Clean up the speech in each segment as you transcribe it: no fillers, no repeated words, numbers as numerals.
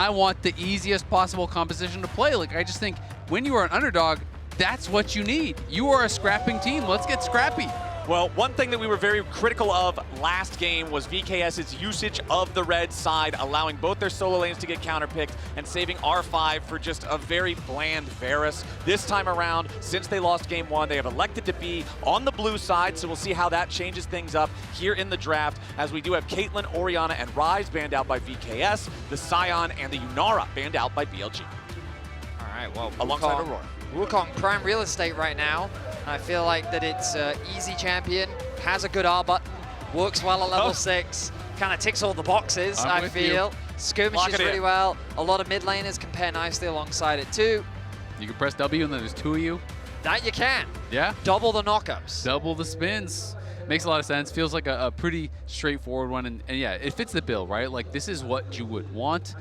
I want the easiest possible composition to play. Like, I just think when you are an underdog, that's what you need. You are a scrapping team. Let's get scrappy. Well, one thing that we were very critical of last game was VKS's usage of the red side, allowing both their solo lanes to get counterpicked and saving R5 for just a very bland Varus. This time around, since they lost game 1, they have elected to be on the blue side, so we'll see how that changes things up here in the draft, as we do have Caitlyn, Orianna, and Ryze banned out by VKS, the Sion and the Yunara banned out by BLG. All right, well, Alongside Aurora. Wukong prime real estate right now. I feel like that it's easy champion, has a good R button, works well at level 6, kind of ticks all the boxes, I feel. Skirmishes really well. A lot of mid laners can pair nicely alongside it too. You can press W and then there's 2 of you. That you can. Yeah. Double the knockups. Double the spins. Makes a lot of sense. Feels like a pretty straightforward one. And yeah, it fits the bill, right? Like, this is what you would want.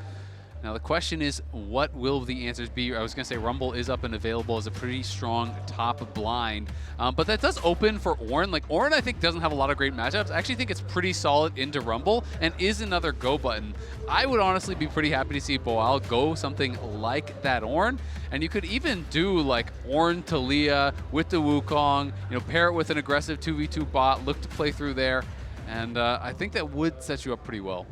Now the question is, what will the answers be? I was going to say Rumble is up and available as a pretty strong top blind, but that does open for Ornn. Like, Ornn, I think, doesn't have a lot of great matchups. I actually think it's pretty solid into Rumble and is another go button. I would honestly be pretty happy to see Boal go something like that Ornn, and you could even do like Ornn Taliyah with the Wukong, you know, pair it with an aggressive 2v2 bot, look to play through there. And I think that would set you up pretty well.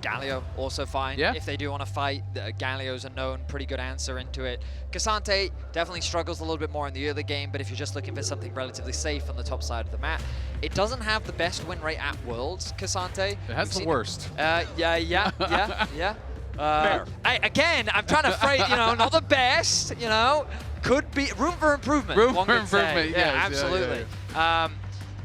Galio also fine. Yeah. If they do want to fight, Galio's a known pretty good answer into it. Ksante definitely struggles a little bit more in the early game, but if you're just looking for something relatively safe on the top side of the map, it doesn't have the best win rate at Worlds, Ksante. It has the worst. Yeah. Fair. Again, I'm trying to phrase, you know, not the best, you know, could be room for improvement. Room for improvement, yeah, yes, absolutely.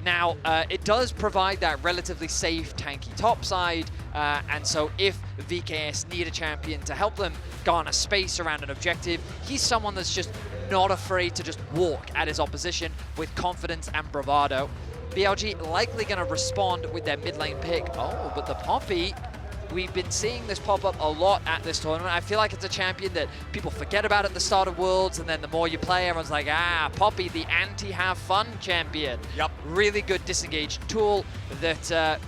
Now, it does provide that relatively safe, tanky top side, and so if VKS need a champion to help them garner space around an objective, he's someone that's just not afraid to just walk at his opposition with confidence and bravado. BLG likely going to respond with their mid lane pick. Oh, but the Poppy, we've been seeing this pop up a lot at this tournament. I feel like it's a champion that people forget about at the start of Worlds, and then the more you play, everyone's like, Poppy, the anti-have-fun champion. Yep. Really good disengaged tool that,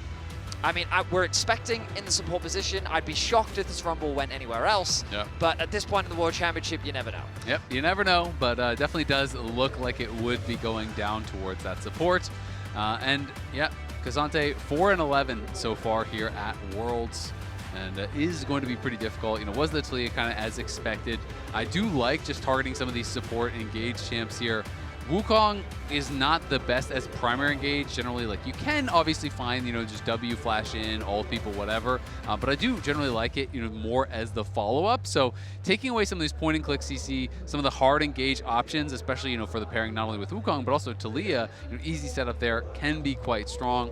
I mean, we're expecting in the support position. I'd be shocked if this Rumble went anywhere else. Yep. But at this point in the World Championship, you never know. Yep, you never know, but definitely does look like it would be going down towards that support. And yeah, Ksante 4-11 so far here at Worlds, and is going to be pretty difficult. You know, was the Taliyah kind of as expected. I do like just targeting some of these support engaged champs here. Wukong is not the best as primary engage. Generally, like, you can obviously find, you know, just W flash in, ult people, whatever. But I do generally like it, you know, more as the follow-up. So taking away some of these point and click CC, some of the hard engage options, especially, you know, for the pairing not only with Wukong, but also Taliyah, you know, easy setup there can be quite strong.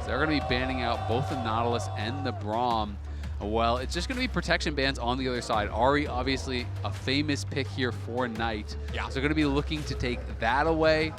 So they're going to be banning out both the Nautilus and the Braum. Well, it's just going to be protection bans on the other side. Ahri, obviously, a famous pick here for Knight. Yeah. So they're going to be looking to take that away.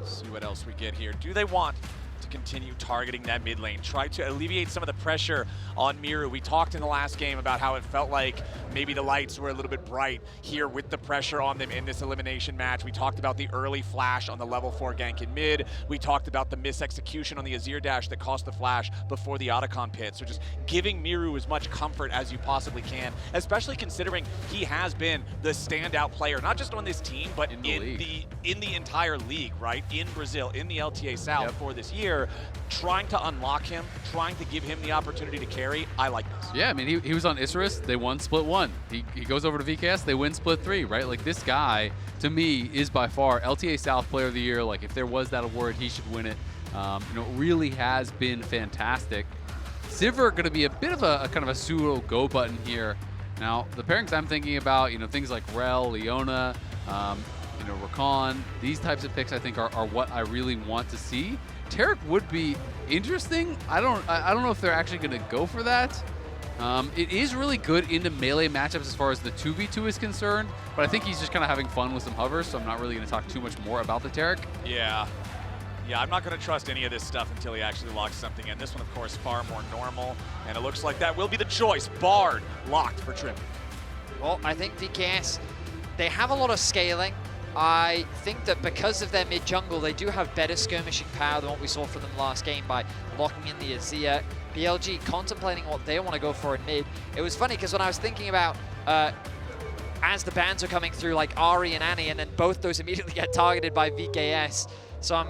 See what else we get here. Do they want to continue targeting that mid lane? Try to alleviate some of the pressure on Mireu. We talked in the last game about how it felt like maybe the lights were a little bit bright here with the pressure on them in this elimination match. We talked about the early flash on the level 4 gank in mid. We talked about the misexecution on the Azir dash that cost the flash before the Otacon pit. So just giving Mireu as much comfort as you possibly can, especially considering he has been the standout player, not just on this team, but in the entire league, right? In Brazil, in the LTA South for this year. Trying to unlock him, trying to give him the opportunity to carry. I like this. Yeah, I mean, he was on Isurus, they won split 1. He goes over to VKS, they win split 3, right? Like, this guy, to me, is by far LTA South Player of the Year. Like, if there was that award, he should win it. You know, really has been fantastic. Sivir going to be a bit of a kind of a pseudo go button here. Now, the pairings I'm thinking about, you know, things like Rel, Leona, you know, Rakan, these types of picks I think are what I really want to see. Taric would be interesting. I don't know if they're actually going to go for that. It is really good into melee matchups as far as the 2v2 is concerned, but I think he's just kind of having fun with some hovers, so I'm not really going to talk too much more about the Taric. Yeah, I'm not going to trust any of this stuff until he actually locks something in. This one, of course, far more normal, and it looks like that will be the choice. Bard locked for Trymbi. Well, I think VKS, they have a lot of scaling. I think that because of their mid-jungle, they do have better skirmishing power than what we saw from them last game by locking in the Azir. BLG contemplating what they want to go for in mid. It was funny because when I was thinking about as the bans are coming through, like Ari and Annie, and then both those immediately get targeted by VKS. So I'm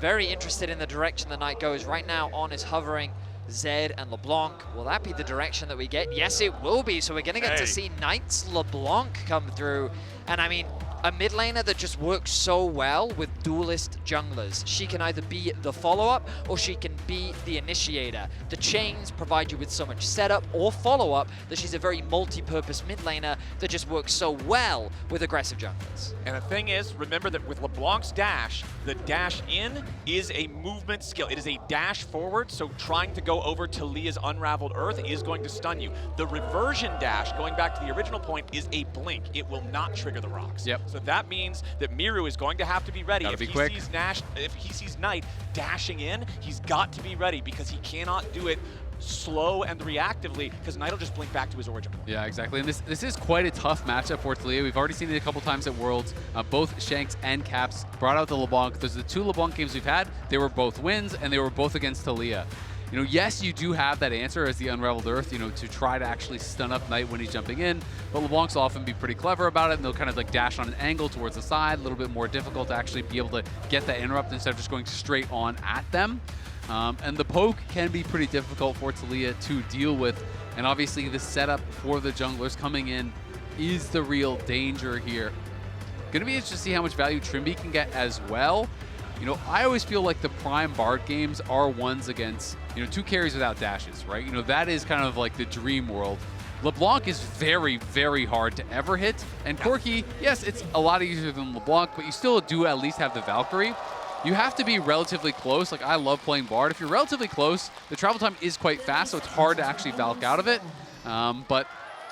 very interested in the direction the Knight goes. Right now, On is hovering Zed and LeBlanc. Will that be the direction that we get? Yes, it will be. So we're going to get to see Knight's LeBlanc come through. And I mean, a mid laner that just works so well with duelist junglers. She can either be the follow-up or she can be the initiator. The chains provide you with so much setup or follow-up that she's a very multi-purpose mid laner that just works so well with aggressive junglers. And the thing is, remember that with LeBlanc's dash, the dash in is a movement skill. It is a dash forward, so trying to go over Taliyah's Unraveled Earth is going to stun you. The reversion dash, going back to the original point, is a blink. It will not trigger the rocks. Yep. So that means that Mireu is going to have to be ready. Gotta be quick. If he sees Knight dashing in, he's got to be ready because he cannot do it slow and reactively because Knight will just blink back to his origin point. Yeah, exactly. And this is quite a tough matchup for Taliyah. We've already seen it a couple times at Worlds. Both Shanks and Caps brought out the LeBlanc. Those are the 2 LeBlanc games we've had. They were both wins, and they were both against Taliyah. You know, yes, you do have that answer as the Unraveled Earth, you know, to try to actually stun up Knight when he's jumping in, but LeBlancs will often be pretty clever about it, and they'll kind of like dash on an angle towards the side, a little bit more difficult to actually be able to get that interrupt instead of just going straight on at them. And the poke can be pretty difficult for Taliyah to deal with, and obviously the setup for the junglers coming in is the real danger here. Gonna be interesting to see how much value Trymbi can get as well. You know, I always feel like the prime Bard games are ones against, you know, 2 carries without dashes, right? You know, that is kind of like the dream world. LeBlanc is very, very hard to ever hit. And Corki, yes, it's a lot easier than LeBlanc, but you still do at least have the Valkyrie. You have to be relatively close. Like, I love playing Bard. If you're relatively close, the travel time is quite fast, so it's hard to actually Valk out of it. But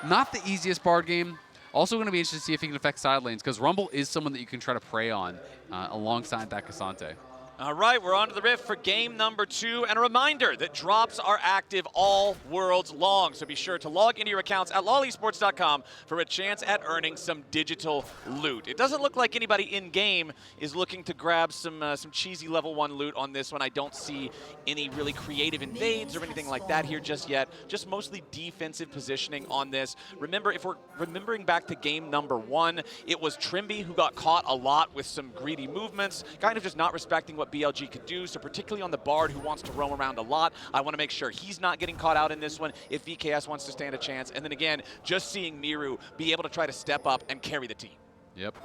not the easiest Bard game. Also going to be interested to see if he can affect side lanes, because Rumble is someone that you can try to prey on alongside that Ksante. All right, we're on to the Rift for game number 2. And a reminder that drops are active all worlds long. So be sure to log into your accounts at lolesports.com for a chance at earning some digital loot. It doesn't look like anybody in-game is looking to grab some cheesy level 1 loot on this one. I don't see any really creative invades or anything like that here just yet. Just mostly defensive positioning on this. Remember, if we're remembering back to game number 1, it was Trymbi who got caught a lot with some greedy movements, kind of just not respecting what BLG could do, so particularly on the Bard who wants to roam around a lot, I want to make sure he's not getting caught out in this one if VKS wants to stand a chance. And then again, just seeing Mireu be able to try to step up and carry the team. Yep.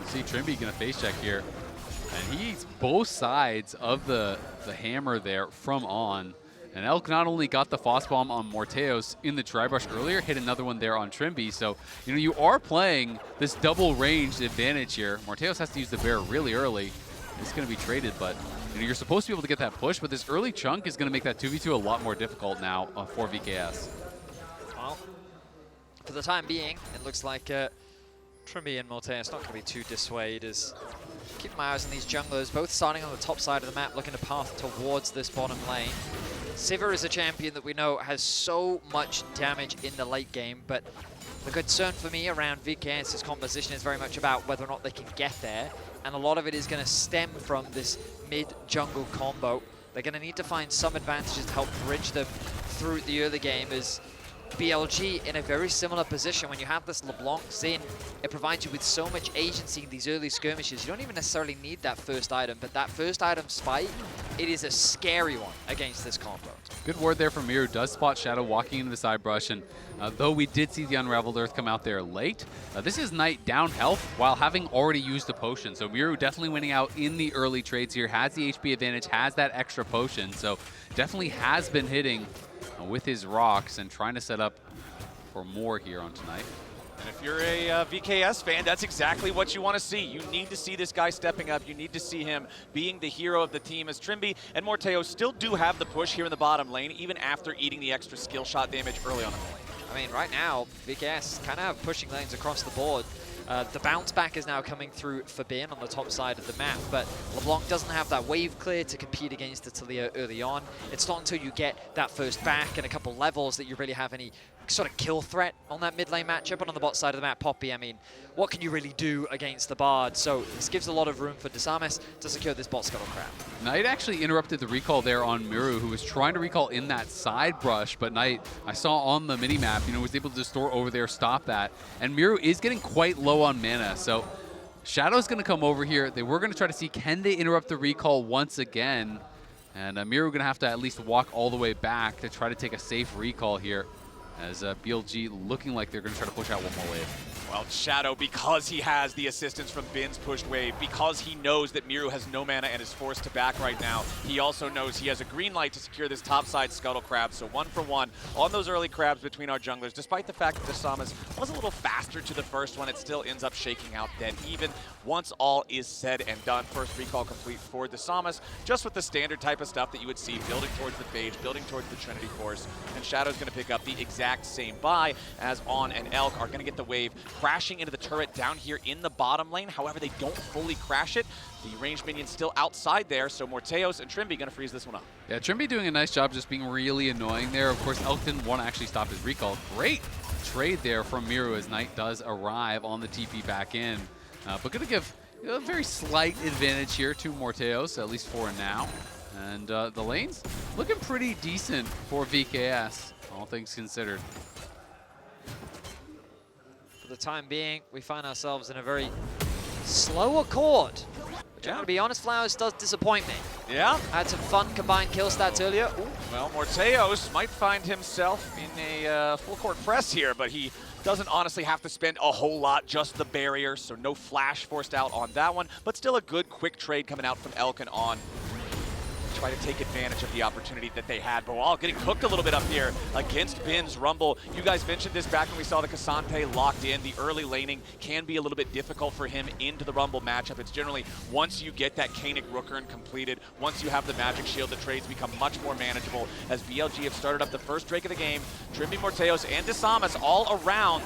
You see Trymbi gonna face check here. And he eats both sides of the hammer there from On. And Elk not only got the Frost Bomb on Morttheus in the Tri-Brush earlier, hit another one there on Trymbi. So, you know, you are playing this double ranged advantage here. Morttheus has to use the bear really early. It's going to be traded, but you know, you're supposed to be able to get that push, but this early chunk is going to make that 2v2 a lot more difficult now for VKS. Well, for the time being, it looks like Trymbi and Morttheus not going to be too dissuaded. As keep my eyes on these junglers, both starting on the top side of the map, looking to path towards this bottom lane. Sivir is a champion that we know has so much damage in the late game, but the concern for me around VKS's composition is very much about whether or not they can get there, and a lot of it is going to stem from this mid-jungle combo. They're going to need to find some advantages to help bridge them through the early game, as BLG in a very similar position. When you have this LeBlanc Xin, it provides you with so much agency in these early skirmishes. You don't even necessarily need that first item, but that first item spike, it is a scary one against this combo. Good word there from Mireu. Does spot Shadow walking into the side brush, and though we did see the Unraveled Earth come out there late, this is Knight down health while having already used the potion. So Mireu definitely winning out in the early trades here, has the HP advantage, has that extra potion, so definitely has been hitting with his rocks and trying to set up for more here on tonight. And if you're a VKS fan, that's exactly what you want to see. You need to see this guy stepping up. You need to see him being the hero of the team, as Trymbi and Morttheus still do have the push here in the bottom lane, even after eating the extra skill shot damage early on in the lane. I mean, right now, VKS kind of pushing lanes across the board. The bounce back is now coming through for Bin on the top side of the map, but LeBlanc doesn't have that wave clear to compete against the Taliyah early on. It's not until you get that first back and a couple levels that you really have any sort of kill threat on that mid lane matchup. But on the bot side of the map, Poppy, I mean, what can you really do against the Bard? So this gives a lot of room for Disamis to secure this bot scuttle crab. Knight actually interrupted the recall there on Mireu, who was trying to recall in that side brush, but Knight, I saw on the mini-map, was able to distort over there, stop that. And Mireu is getting quite low on mana, so Shadow's going to come over here. They were going to try to see, can they interrupt the recall once again? And Mireu going to have to at least walk all the way back to try to take a safe recall here, as BLG looking like they're going to try to push out one more wave. Well, Shadow, because he has the assistance from Bin's pushed wave, because he knows that Mireu has no mana and is forced to back right now, he also knows he has a green light to secure this topside Scuttle Crab. So 1 for 1 on those early crabs between our junglers. Despite the fact that Disamis was a little faster to the first one, it still ends up shaking out dead even once all is said and done. First recall complete for Disamis, just with the standard type of stuff that you would see, building towards the Phage, building towards the Trinity Force. And Shadow's going to pick up the exact same buy as On and Elk are going to get the wave crashing into the turret down here in the bottom lane. However, they don't fully crash it. The ranged minion's still outside there, so Morttheus and Trymbi going to freeze this one up. Yeah, Trymbi doing a nice job just being really annoying there. Of course, Elk didn't want to actually stop his recall. Great trade there from Mireu as Knight does arrive on the TP back in. But going to give a very slight advantage here to Morttheus, at least for now. And the lane's looking pretty decent for VKS, all things considered. For the time being, we find ourselves in a very slow accord. Which, I'm going to be honest, Flowers does disappoint me. Yeah. I had some fun combined kill stats earlier. Ooh. Well, Morttheus might find himself in a full court press here, but he doesn't honestly have to spend a whole lot, just the barrier, so no flash forced out on that one, but still a good quick trade coming out from Elk and On. Try to take advantage of the opportunity that they had. Boal getting cooked a little bit up here against Bin's Rumble. You guys mentioned this back when we saw the Ksante locked in. The early laning can be a little bit difficult for him into the Rumble matchup. It's generally once you get that Kainic Rookern completed, once you have the Magic Shield, the trades become much more manageable as BLG have started up the first Drake of the game. Trymbi, Morttheus, and Disamis all around.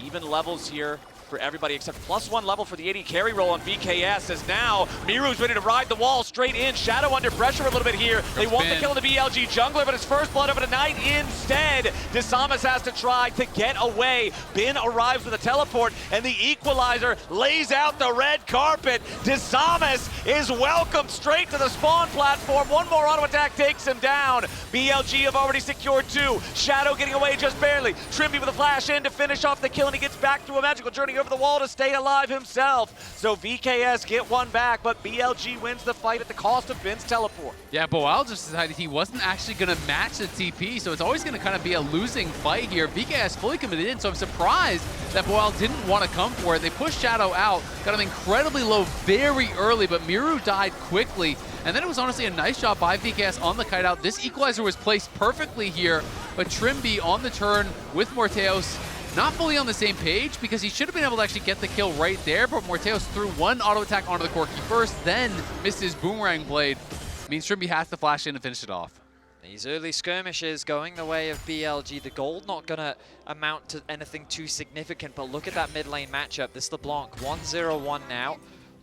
Even levels here for everybody except +1 level for the AD carry roll on VKS, as now Mireu's ready to ride the wall straight in. Shadow under pressure a little bit here. They want the kill on the BLG jungler, but it's first blood over to Knight instead. Disamis has to try to get away. Bin arrives with a teleport, and the equalizer lays out the red carpet. Disamis is welcomed straight to the spawn platform. One more auto attack takes him down. BLG have already secured 2. Shadow getting away just barely. Trymbi with a flash in to finish off the kill, and he gets back through a magical journey over the wall to stay alive himself. So VKS get one back, but BLG wins the fight at the cost of Bin's teleport. Yeah, Boal just decided he wasn't actually going to match the TP, so it's always going to kind of be a losing fight here. VKS fully committed in, so I'm surprised that Boal didn't want to come for it. They pushed Shadow out, got him incredibly low very early, but Mireu died quickly. And then it was honestly a nice job by VKS on the kite out. This equalizer was placed perfectly here, but Trymbi on the turn with Morttheus, not fully on the same page because he should have been able to actually get the kill right there, but Morttheus threw one auto attack onto the Corki first, then missed his boomerang blade. Means Trymbi has to flash in and finish it off. These early skirmishes going the way of BLG. The gold not going to amount to anything too significant, but look at that mid lane matchup. This LeBlanc 1-0-1 now,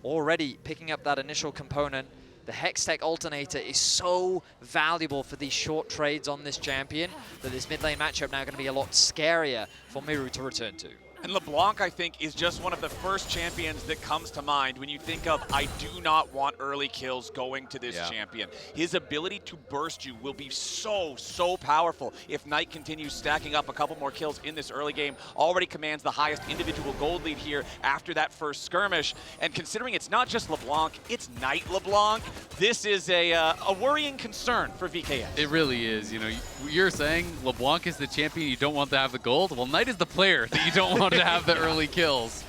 already picking up that initial component. The Hextech alternator is so valuable for these short trades on this champion that this mid lane matchup now going to be a lot scarier for Mireu to return to. And LeBlanc, I think, is just one of the first champions that comes to mind when you think of, I do not want early kills going to this champion. His ability to burst you will be so, so powerful if Knight continues stacking up a couple more kills in this early game. Already commands the highest individual gold lead here after that first skirmish. And considering it's not just LeBlanc, it's Knight LeBlanc, this is a worrying concern for VKS. It really is. You know, you're saying LeBlanc is the champion you don't want to have the gold. Well, Knight is the player that you don't want to have the early kills.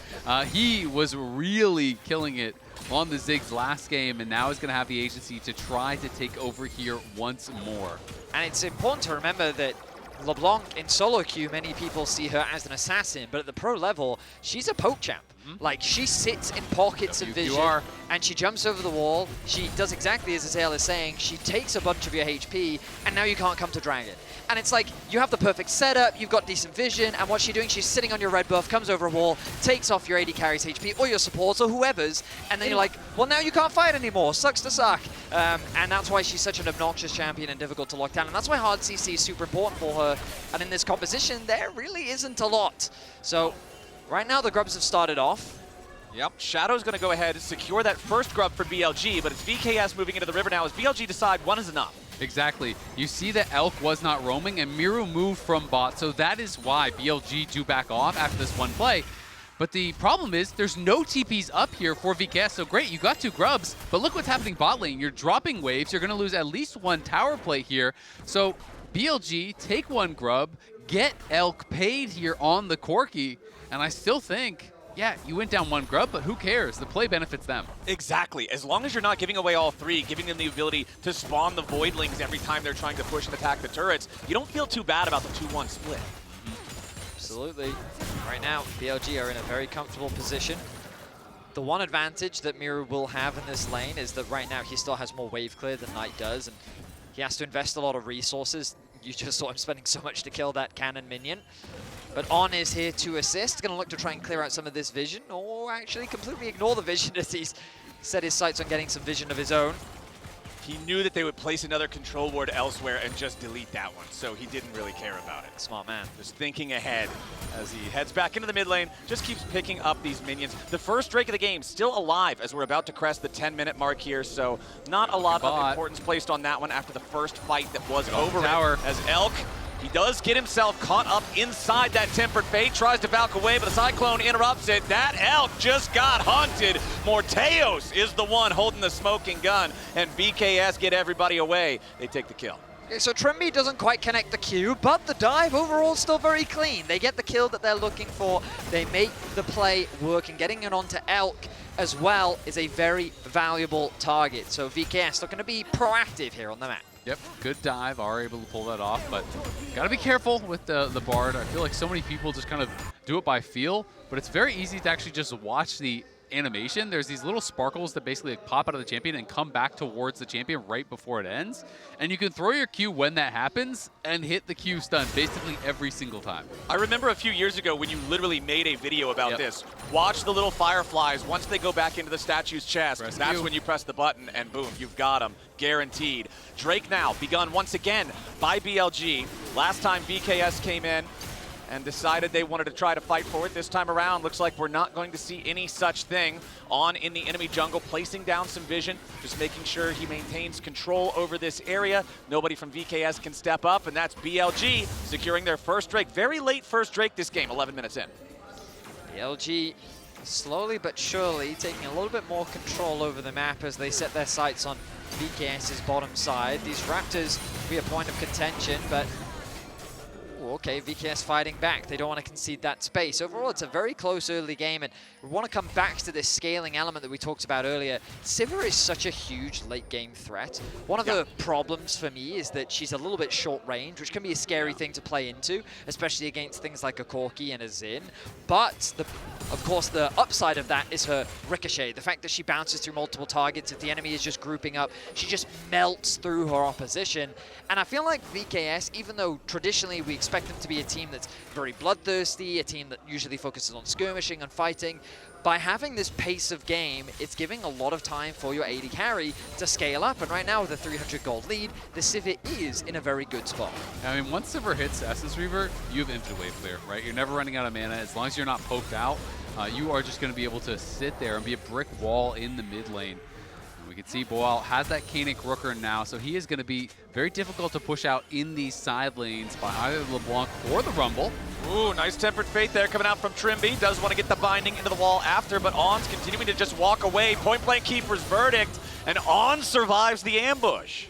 He was really killing it on the Ziggs last game, and now is going to have the agency to try to take over here once more. And it's important to remember that LeBlanc in solo queue, many people see her as an assassin, but at the pro level, she's a poke champ. Like, she sits in pockets of vision, and she jumps over the wall. She does exactly as Azael is saying. She takes a bunch of your HP, and now you can't come to Dragon. And it's like, you have the perfect setup, you've got decent vision, and what's she doing? She's sitting on your red buff, comes over a wall, takes off your AD carry's HP, or your supports, or whoever's, and then you're like, well, now you can't fight anymore. Sucks to suck. And that's why she's such an obnoxious champion and difficult to lock down, and that's why hard CC is super important for her. And in this composition, there really isn't a lot. So, right now, the Grubs have started off. Yep, Shadow's going to go ahead and secure that first grub for BLG, but it's VKS moving into the river now as BLG decide one is enough. Exactly. You see that Elk was not roaming, and Mireu moved from bot, so that is why BLG do back off after this one play. But the problem is there's no TPs up here for VKS, so great, you got 2 grubs, but look what's happening bot lane. You're dropping waves, you're going to lose at least 1 tower play here. So BLG, take 1 grub, get Elk paid here on the Corki, and I still think, yeah, you went down 1 grub, but who cares? The play benefits them. Exactly. As long as you're not giving away all 3, giving them the ability to spawn the Voidlings every time they're trying to push and attack the turrets, you don't feel too bad about the 2-1 split. Absolutely. Right now, BLG are in a very comfortable position. The one advantage that Mireu will have in this lane is that right now he still has more wave clear than Knight does, and he has to invest a lot of resources. You just saw him spending so much to kill that cannon minion. But On is here to assist, going to look to try and clear out some of this vision, or actually completely ignore the vision as he's set his sights on getting some vision of his own. He knew that they would place another control ward elsewhere and just delete that one, so he didn't really care about it. Smart man. Just thinking ahead as he heads back into the mid lane, just keeps picking up these minions. The first Drake of the game still alive as we're about to crest the 10-minute mark here, so not a lot of importance placed on that one after the first fight that was over. Tower. As Elk, he does get himself caught up inside that Tempered Fate, tries to Valk away, but the Cyclone interrupts it. That Elk just got hunted. Morttheus is the one holding the smoking gun, and VKS get everybody away. They take the kill. Okay, so Trymbi doesn't quite connect the Q, but the dive overall still very clean. They get the kill that they're looking for. They make the play work, and getting it onto Elk as well is a very valuable target. So VKS looking to be proactive here on the map. Yep, good dive, are able to pull that off, but gotta be careful with the Bard. I feel like so many people just kind of do it by feel, but it's very easy to actually just watch the animation. There's these little sparkles that basically like pop out of the champion and come back towards the champion right before it ends. And you can throw your Q when that happens and hit the Q stun basically every single time. I remember a few years ago when you literally made a video about this. Watch the little fireflies. Once they go back into the statue's chest, that's when you press the button and boom, you've got them. Guaranteed. Drake now begun once again by BLG. Last time VKS came in and decided they wanted to try to fight for it. This time around, looks like we're not going to see any such thing. On in the enemy jungle, placing down some vision, just making sure he maintains control over this area. Nobody from VKS can step up, and that's BLG securing their first Drake. Very late first Drake this game, 11 minutes in. BLG slowly but surely taking a little bit more control over the map as they set their sights on VKS's bottom side. These Raptors will be a point of contention, but okay, VKS fighting back. They don't want to concede that space. Overall, it's a very close early game, and we want to come back to this scaling element that we talked about earlier. Sivir is such a huge late-game threat. One of the problems for me is that she's a little bit short range, which can be a scary thing to play into, especially against things like a Corki and a Xin. But, of course, the upside of that is her ricochet. The fact that she bounces through multiple targets, if the enemy is just grouping up, she just melts through her opposition. And I feel like VKS, even though traditionally we expect them to be a team that's very bloodthirsty, a team that usually focuses on skirmishing and fighting, by having this pace of game, it's giving a lot of time for your AD carry to scale up. And right now with a 300 gold lead, the Sivir is in a very good spot. I mean, once Sivir hits Essence Reaver, you have infinite wave clear, right? You're never running out of mana. As long as you're not poked out, you are just going to be able to sit there and be a brick wall in the mid lane. We can see Boal has that Canic Rooker now, so he is going to be very difficult to push out in these side lanes by either LeBlanc or the Rumble. Ooh, nice Tempered Fate there coming out from Trymbi. Does want to get the binding into the wall after, but On's continuing to just walk away. Point blank keeper's verdict, and On survives the ambush.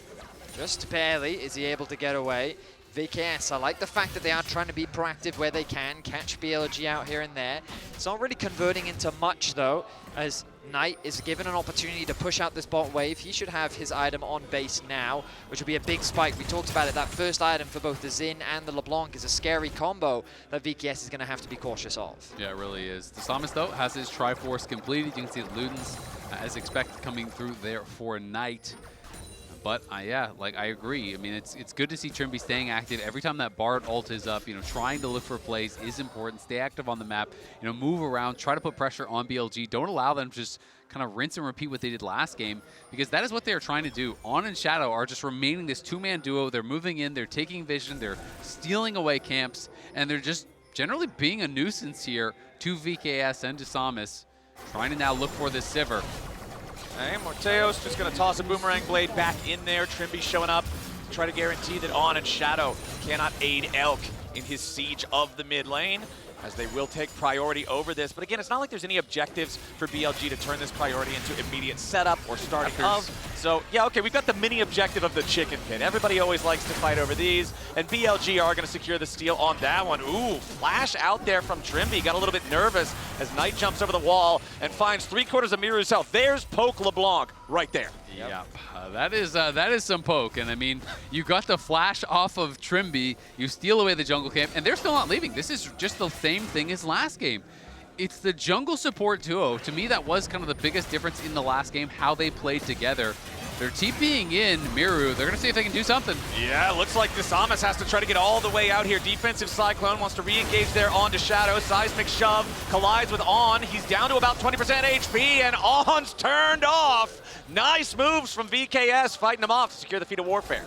Just barely is he able to get away. VKS, I like the fact that they are trying to be proactive where they can, catch BLG out here and there. It's not really converting into much though, as Knight is given an opportunity to push out this bot wave. He should have his item on base now, which will be a big spike. We talked about it, that first item for both the Xin and the LeBlanc is a scary combo that VKS is going to have to be cautious of. Yeah, it really is. Disamis, though, has his Triforce completed. You can see the Ludens, as expected, coming through there for Knight. But yeah, like I agree. I mean, it's good to see Trymbi staying active. Every time that Bard ult is up, trying to look for plays is important. Stay active on the map, move around, try to put pressure on BLG. Don't allow them to just kind of rinse and repeat what they did last game, because that is what they are trying to do. On and Shadow are just remaining this two-man duo. They're moving in, they're taking vision, they're stealing away camps, and they're just generally being a nuisance here to VKS and Disamis, trying to now look for this Sivir. Okay, Morttheus just going to toss a boomerang blade back in there. Trymbi showing up to try to guarantee that On and Shadow cannot aid Elk in his siege of the mid lane, as they will take priority over this. But again, it's not like there's any objectives for BLG to turn this priority into immediate setup or starting of. So yeah, okay, we've got the mini objective of the chicken pit. Everybody always likes to fight over these, and BLG are going to secure the steal on that one. Ooh, flash out there from Trymbi. Got a little bit nervous as Knight jumps over the wall and finds 3/4 of Mireu's health. There's poke LeBlanc right there. Yep. That is some poke, and I mean, you got the flash off of Trymbi, you steal away the jungle camp, and they're still not leaving. This is just the same thing as last game. It's the jungle support duo. To me, that was kind of the biggest difference in the last game, how they played together. They're TPing in Mireu. They're going to see if they can do something. Yeah, looks like Disamis has to try to get all the way out here. Defensive Cyclone wants to re-engage there onto Shadow. Seismic shove collides with On. He's down to about 20% HP, and On's turned off. Nice moves from VKS, fighting him off to secure the feat of warfare.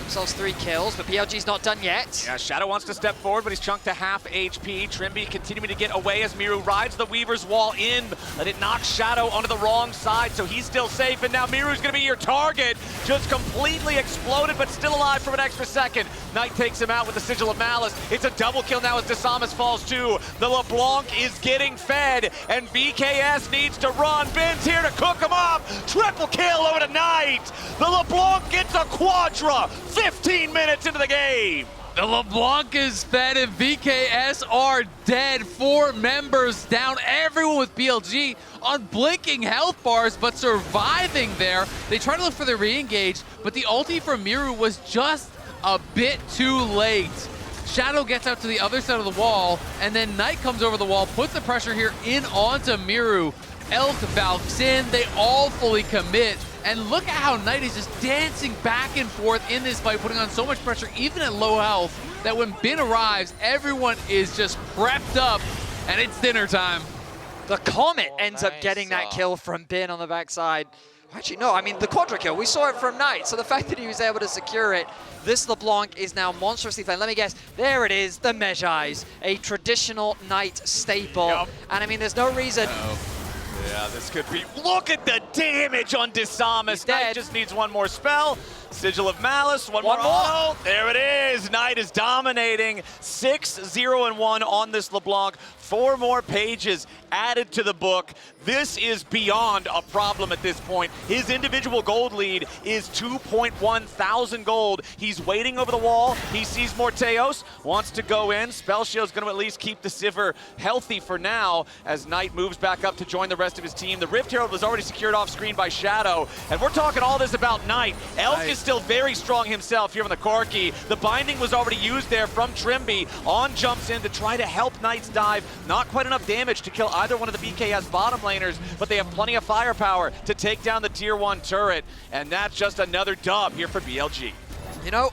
Themselves 3 kills, but BLG's not done yet. Yeah, Shadow wants to step forward, but he's chunked to half HP. Trymbi continuing to get away as Mireu rides the Weaver's wall in, but it knocks Shadow onto the wrong side, so he's still safe, and now Mireu's gonna be your target. Just completely exploded, but still alive for an extra second. Knight takes him out with the Sigil of Malice. It's a double kill now as Disamis falls too. The LeBlanc is getting fed, and VKS needs to run. Ben's here to cook him up. Triple kill over to Knight. The LeBlanc gets a quadra. 15 minutes into the game. The LeBlanc is fed and VKS are dead. 4 members down, everyone with BLG on blinking health bars, but surviving there. They try to look for the re-engage, but the ulti from Mireu was just a bit too late. Shadow gets out to the other side of the wall, and then Knight comes over the wall, puts the pressure here in onto Mireu. Elk valves in, they all fully commit. And look at how Knight is just dancing back and forth in this fight, putting on so much pressure, even at low health, that when Bin arrives, everyone is just prepped up, and it's dinner time. The Comet ends up getting that kill from Bin on the backside. Actually, no, I mean, the quadra kill, we saw it from Knight, so the fact that he was able to secure it, this LeBlanc is now monstrously fed. Let me guess, there it is, the Mejais, a traditional Knight staple. Yep. And I mean, there's no reason... Yeah, this could be... Look at the damage on Disamis. Knight just needs one more spell. Sigil of Malice, one more. Oh, there it is. Knight is dominating. 6-0-1 on this LeBlanc. 4 more pages added to the book. This is beyond a problem at this point. His individual gold lead is 2.1 thousand gold. He's waiting over the wall. He sees Morttheus, wants to go in. Spell Shield's going to at least keep the Sivir healthy for now as Knight moves back up to join the rest of his team. The Rift Herald was already secured off screen by Shadow. And we're talking all this about Knight. Elk is still very strong himself here on the Corki. The binding was already used there from Trymbi. On jumps in to try to help Knight's dive. Not quite enough damage to kill either one of the VKS bottom laners, but they have plenty of firepower to take down the tier 1 turret. And that's just another dub here for BLG. You know,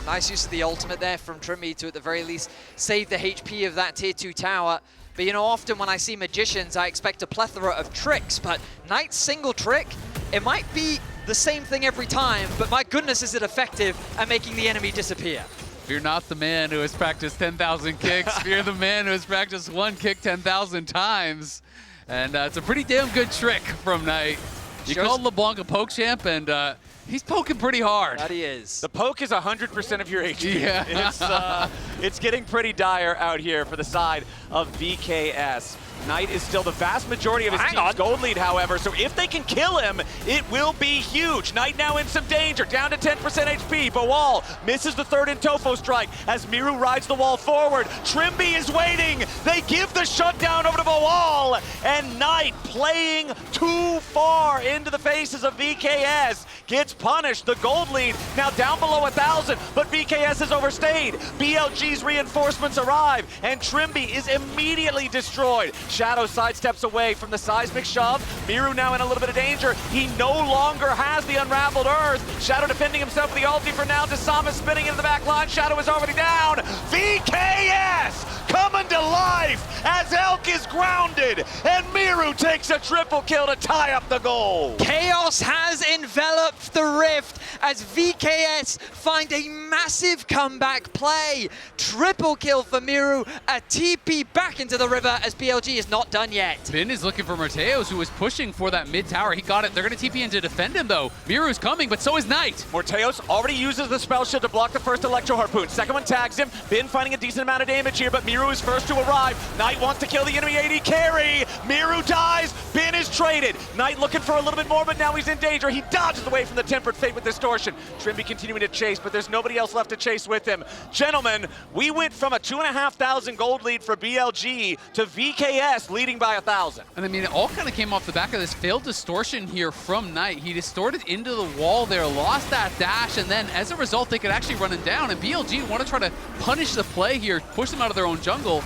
nice use of the ultimate there from Trymbi to at the very least save the HP of that tier 2 tower. But you know, often when I see magicians, I expect a plethora of tricks, but Knight's single trick, it might be the same thing every time, but my goodness is it effective at making the enemy disappear. If you're not the man who has practiced 10,000 kicks, if you're the man who has practiced one kick 10,000 times, and it's a pretty damn good trick from Knight. You called LeBlanc a poke champ, and he's poking pretty hard. That he is. The poke is 100% of your HP. Yeah. It's getting pretty dire out here for the side of VKS. Knight is still the vast majority of his team's gold lead, however, so if they can kill him, it will be huge. Knight now in some danger, down to 10% HP. Boal misses the third in Tofo strike as Mireu rides the wall forward. Trymbi is waiting. They give the shutdown over to Boal, and Knight, playing too far into the faces of VKS, gets punished. The gold lead now down below 1,000, but VKS has overstayed. BLG's reinforcements arrive, and Trymbi is immediately destroyed. Shadow sidesteps away from the seismic shove, Mireu now in a little bit of danger. He no longer has the Unraveled Earth. Shadow defending himself with the ulti for now. Disamis spinning into the back line. Shadow is already down. VKS coming to life as Elk is grounded, and Mireu takes a triple kill to tie up the goal. Chaos has enveloped the Rift as VKS find a massive comeback play. Triple kill for Mireu, a TP back into the river as BLG is not done yet. Bin is looking for Morttheus, who was pushing for that mid tower. He got it. They're going to TP in to defend him, though. Mireu's coming, but so is Knight. Morttheus already uses the spell shield to block the first Electro Harpoon. Second one tags him. Bin finding a decent amount of damage here, but Mireu is first to arrive. Knight wants to kill the enemy AD carry. Mireu dies. Bin is traded. Knight looking for a little bit more, but now he's in danger. He dodges away from the Tempered Fate with Distortion. Trymbi continuing to chase, but there's nobody else left to chase with him. Gentlemen, we went from a 2,500 gold lead for BLG to VKS leading by 1,000. And I mean, it all kind of came off the back of this failed distortion here from Knight. He distorted into the wall there, lost that dash, and then as a result, they could actually run him down. And BLG want to try to punish the play here, push them out of their own jungle.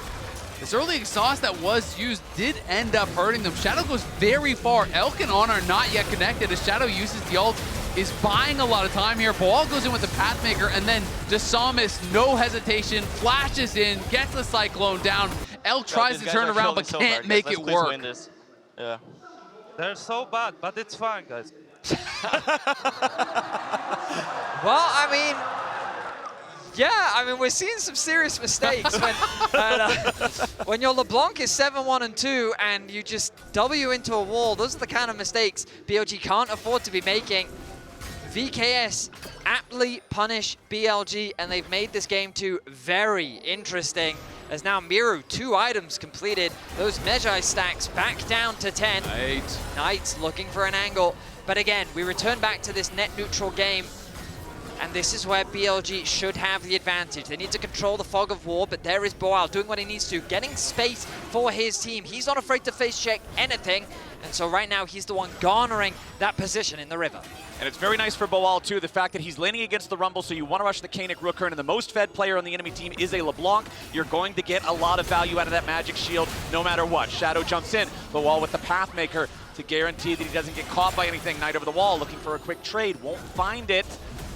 This early exhaust that was used did end up hurting them. Shadow goes very far. Elk and On are not yet connected as Shadow uses the ult, is buying a lot of time here. Boal goes in with the Pathmaker, and then Disamis, no hesitation, flashes in, gets the Cyclone down. Elk tries to turn around, but can't make it work. Win this. Yeah. They're so bad, but it's fine, guys. Well, I mean, yeah, I mean, we're seeing some serious mistakes when your LeBlanc is 7-1 and 2 and you just W into a wall. Those are the kind of mistakes BLG can't afford to be making. VKS aptly punish BLG, and they've made this game 2 very interesting. As now Mireu, 2 items completed. Those Magi stacks back down to 10. Knight's looking for an angle. But again, we return back to this net neutral game. And this is where BLG should have the advantage. They need to control the fog of war, but there is Boal doing what he needs to, getting space for his team. He's not afraid to face check anything. And so right now, he's the one garnering that position in the river. And it's very nice for Boal, too, the fact that he's laning against the Rumble, so you want to rush the Kanik Rookhorn, and the most fed player on the enemy team is a LeBlanc. You're going to get a lot of value out of that magic shield, no matter what. Shadow jumps in, Boal with the Pathmaker to guarantee that he doesn't get caught by anything. Knight over the wall, looking for a quick trade, won't find it,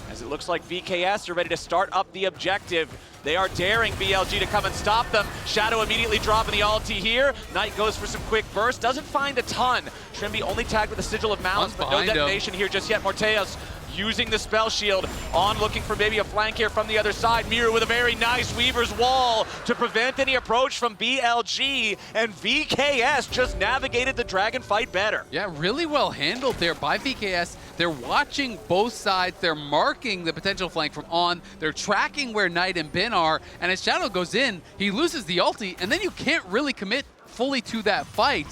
as it looks like VKS are ready to start up the objective. They are daring BLG to come and stop them. Shadow immediately dropping the ulti here. Knight goes for some quick burst, doesn't find a ton. Trymbi only tagged with a Sigil of Malice, but no detonation here just yet. Morttheus using the spell shield. On looking for maybe a flank here from the other side. Mireu with a very nice Weaver's Wall to prevent any approach from BLG, and VKS just navigated the dragon fight better. Yeah, really well handled there by VKS. They're watching both sides. They're marking the potential flank from On. They're tracking where Knight and Bin are, and as Shadow goes in, he loses the ulti, and then you can't really commit fully to that fight.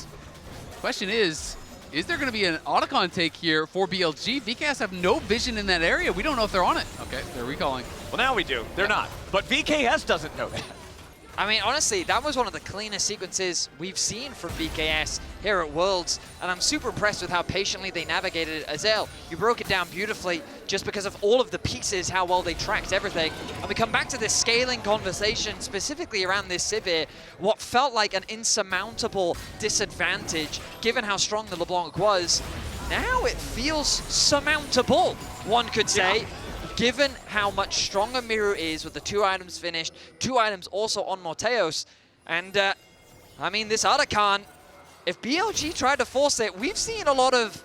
Question is there going to be an Otacon take here for BLG? VKS have no vision in that area. We don't know if they're on it. Okay, they're recalling. Well, now we do. They're not. But VKS doesn't know that. I mean, honestly, that was one of the cleanest sequences we've seen from VKS here at Worlds, and I'm super impressed with how patiently they navigated it. Azael, you broke it down beautifully just because of all of the pieces, how well they tracked everything. And we come back to this scaling conversation, specifically around this Sivir, what felt like an insurmountable disadvantage, given how strong the LeBlanc was. Now it feels surmountable, one could say. Yeah. Given how much stronger Mireu is with the 2 items finished, 2 items also on Morttheus, and I mean, this Otacon, if BLG tried to force it, we've seen a lot of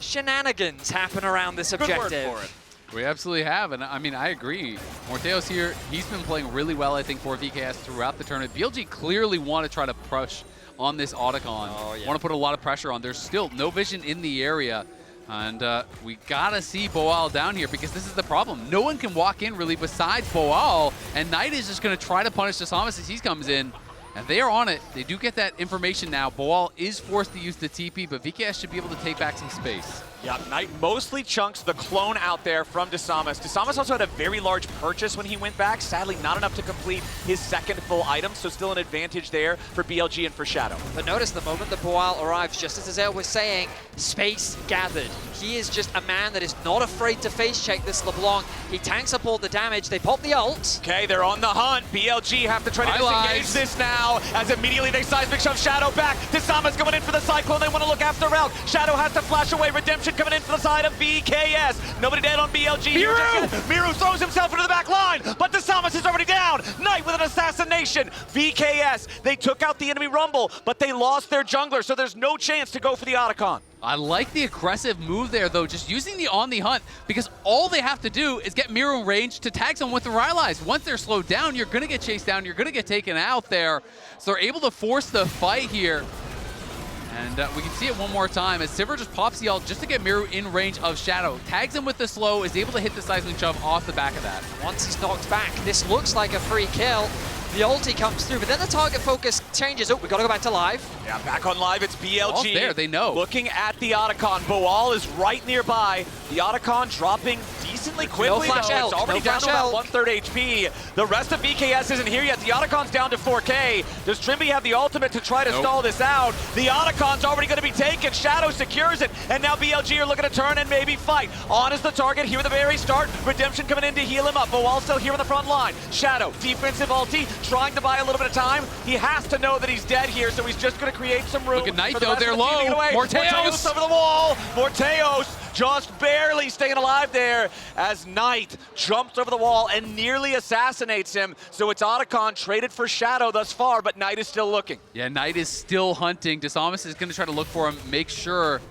shenanigans happen around this objective. Good word for it. We absolutely have, and I mean, I agree. Morttheus here, he's been playing really well, I think, for VKS throughout the tournament. BLG clearly want to try to push on this Otacon. Oh, yeah. Want to put a lot of pressure on. There's still no vision in the area. And we gotta see Boal down here because this is the problem. No one can walk in really besides Boal, and Knight is just gonna try to punish Disamis as he comes in. And they are on it. They do get that information now. Boal is forced to use the TP, but VKS should be able to take back some space. Yeah, Knight mostly chunks the clone out there from Disamis. Disamis also had a very large purchase when he went back. Sadly, not enough to complete his second full item, so still an advantage there for BLG and for Shadow. But notice the moment that Boal arrives, just as Azael was saying, space gathered. He is just a man that is not afraid to face check this LeBlanc. He tanks up all the damage. They pop the ult. Okay, they're on the hunt. BLG have to try to disengage this now. now, as immediately they seismic shove Shadow back. Disamis going in for the Cyclone, they want to look after Rel. Shadow has to flash away, Redemption coming in for the side of VKS. Nobody dead on BLG. Mireu throws himself into the back line, but Disamis is already down. Knight with an assassination. VKS, they took out the enemy Rumble, but they lost their jungler, so there's no chance to go for the Otacon. I like the aggressive move there, though, just using the on the hunt, because all they have to do is get Mireu in range to tag someone with the Rylai's. Once they're slowed down, you're going to get chased down, you're going to get taken out there. So they're able to force the fight here. And we can see it one more time as Sivir just pops the ult just to get Mireu in range of Shadow. Tags him with the slow, is able to hit the seismic shove off the back of that. Once he's knocked back, this looks like a free kill. The ulti comes through, but then the target focus changes. Oh, we got to go back to live. Yeah, back on live, it's BLG. There, they know. Looking at the Otacon. Boal is right nearby. The Otacon dropping decently quickly. No flash though. out. It's already down to about 1/3 HP. The rest of VKS isn't here yet. The Otacon's down to 4K. Does Trymbi have the ultimate to try to stall this out? The Otacon's already going to be taken. Shadow secures it, and now BLG are looking to turn and maybe fight. On is the target here at the very start. Redemption coming in to heal him up. Boal still here on the front line. Shadow, defensive ulti, trying to buy a little bit of time. He has to know that he's dead here, so he's just going to create some room. Look at Knight, for the though. rest They're of the team to get low. away. Morttheus over the wall. Morttheus just barely staying alive there as Knight jumps over the wall and nearly assassinates him. So it's Otacon traded for Shadow thus far, but Knight is still looking. Yeah, Knight is still hunting. Disamis is going to try to look for him, make sure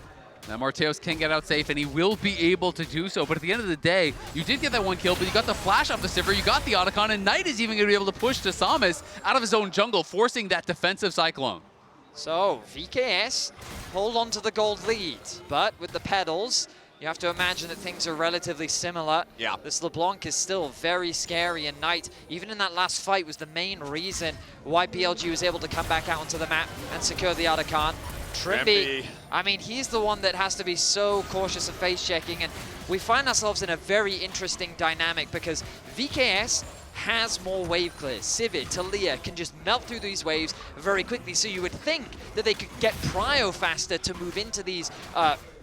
that Morttheus can get out safe, and he will be able to do so. But at the end of the day, you did get that one kill, but you got the flash off the Sivir, you got the Otacon, and Knight is even going to be able to push Disamis out of his own jungle, forcing that defensive Cyclone. So VKS hold on to the gold lead, but with the pedals, you have to imagine that things are relatively similar. Yeah. This LeBlanc is still very scary, and Knight, even in that last fight, was the main reason why BLG was able to come back out onto the map and secure the Otacon. Trymbi, I mean, he's the one that has to be so cautious of face checking, and we find ourselves in a very interesting dynamic because VKS has more wave clears. Sivir, Taliyah can just melt through these waves very quickly, so you would think that they could get prio faster to move into these,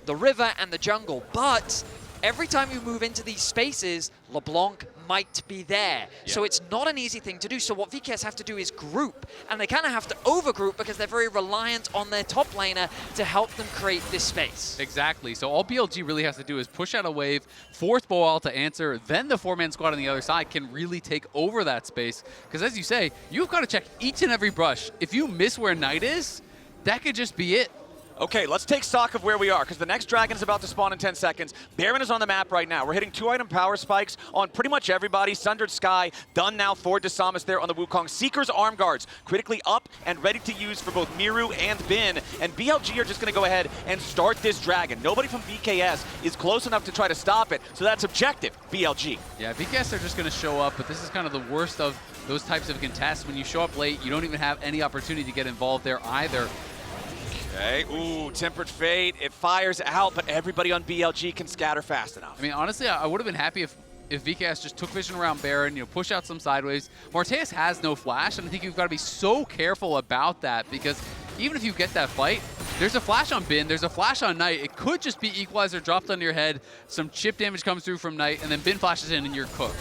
the river and the jungle, but every time you move into these spaces, LeBlanc might be there. Yeah. So it's not an easy thing to do. So what VKS have to do is group, and they kind of have to overgroup because they're very reliant on their top laner to help them create this space. Exactly. So all BLG really has to do is push out a wave, force Boal to answer, then the four-man squad on the other side can really take over that space. Because as you say, you've got to check each and every brush. If you miss where Knight is, that could just be it. Okay, let's take stock of where we are, because the next dragon is about to spawn in 10 seconds. Baron is on the map right now. We're hitting 2-item power spikes on pretty much everybody. Sundered Sky, done now for Disamis there on the Wukong. Seeker's arm guards, critically up and ready to use for both Mireu and Bin. And BLG are just going to go ahead and start this dragon. Nobody from VKS is close enough to try to stop it, so that's objective, BLG. Yeah, VKS are just going to show up, but this is kind of the worst of those types of contests. When you show up late, you don't even have any opportunity to get involved there either. Okay, ooh, Tempered Fate, it fires out, but everybody on BLG can scatter fast enough. I mean, honestly, I would have been happy if VKS just took vision around Baron, you know, push out some sideways. Morttheus has no flash, and I think you've got to be so careful about that, because even if you get that fight, there's a flash on Bin, there's a flash on Knight. It could just be Equalizer dropped on your head, some chip damage comes through from Knight, and then Bin flashes in and you're cooked.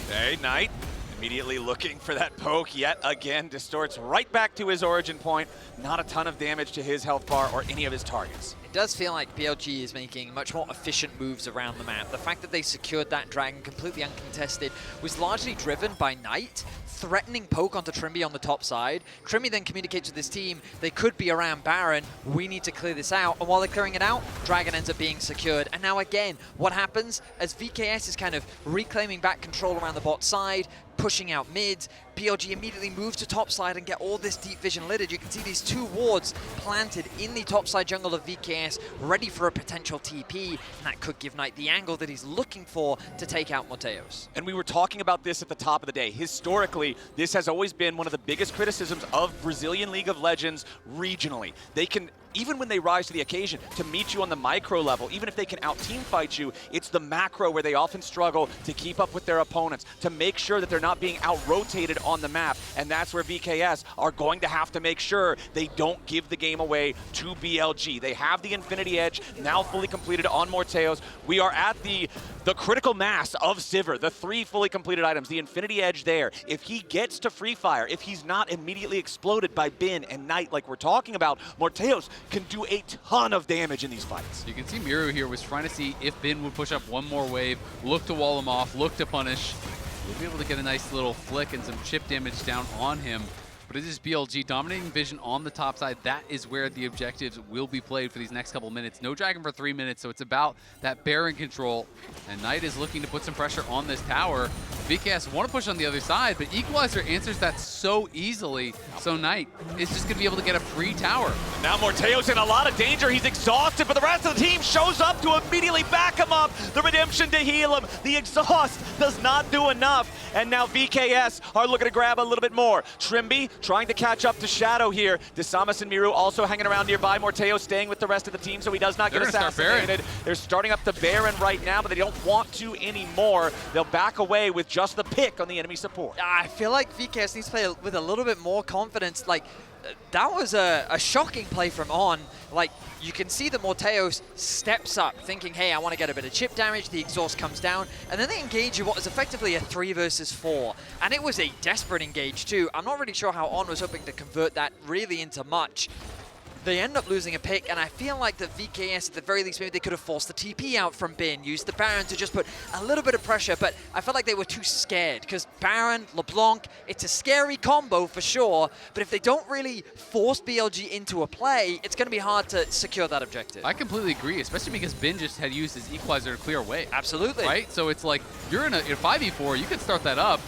Okay, Knight immediately looking for that poke yet again. Distorts right back to his origin point. Not a ton of damage to his health bar or any of his targets. It does feel like BLG is making much more efficient moves around the map. The fact that they secured that dragon completely uncontested was largely driven by Knight threatening poke onto Trymbi on the top side. Trymbi then communicates with his team, they could be around Baron, we need to clear this out. And while they're clearing it out, dragon ends up being secured. And now again, what happens as VKS is kind of reclaiming back control around the bot side, pushing out mid, BLG immediately move to top side and get all this deep vision littered. You can see these two wards planted in the top side jungle of VKS, ready for a potential TP, and that could give Knight the angle that he's looking for to take out Morttheus. And we were talking about this at the top of the day. Historically, this has always been one of the biggest criticisms of Brazilian League of Legends regionally. They can, even when they rise to the occasion, to meet you on the micro level, even if they can out-team fight you, it's the macro where they often struggle to keep up with their opponents, to make sure that they're not being out-rotated on the map, and that's where VKS are going to have to make sure they don't give the game away to BLG. They have the Infinity Edge now fully completed on Morttheus. We are at the critical mass of Sivir, the 3 fully completed items, the Infinity Edge there. If he gets to Free Fire, if he's not immediately exploded by Bin and Knight like we're talking about, Morttheus can do a ton of damage in these fights. You can see Mireu here was trying to see if Bin would push up one more wave, look to wall him off, look to punish. We'll be able to get a nice little flick and some chip damage down on him. But it is BLG dominating vision on the top side. That is where the objectives will be played for these next couple minutes. No Dragon for 3 minutes, so it's about that Baron control. And Knight is looking to put some pressure on this tower. VKS want to push on the other side, but Equalizer answers that so easily. So Knight is just going to be able to get a free tower. Now Morttheus in a lot of danger. He's exhausted, but the rest of the team shows up to immediately back him up. The redemption to heal him. The exhaust does not do enough. And now VKS are looking to grab a little bit more. Trymbi trying to catch up to Shadow here. Disamis and Mireu also hanging around nearby. Morttheus staying with the rest of the team so he does not get assassinated. They're starting up the Baron right now, but they don't want to anymore. They'll back away with just the pick on the enemy support. I feel like VKS needs to play with a little bit more confidence. Like, that was a shocking play from On. Like, you can see that Morttheus steps up, thinking, hey, I want to get a bit of chip damage. The exhaust comes down, and then they engage in what is effectively a 3 versus 4. And it was a desperate engage, too. I'm not really sure how On was hoping to convert that really into much. They end up losing a pick, and I feel like that VKS, at the very least, maybe they could have forced the TP out from Bin, used the Baron to just put a little bit of pressure, but I felt like they were too scared, because Baron, LeBlanc, it's a scary combo for sure, but if they don't really force BLG into a play, it's going to be hard to secure that objective. I completely agree, especially because Bin just had used his Equalizer to clear away. Absolutely. Right? So it's like, you're in a 5v4, you can start that up,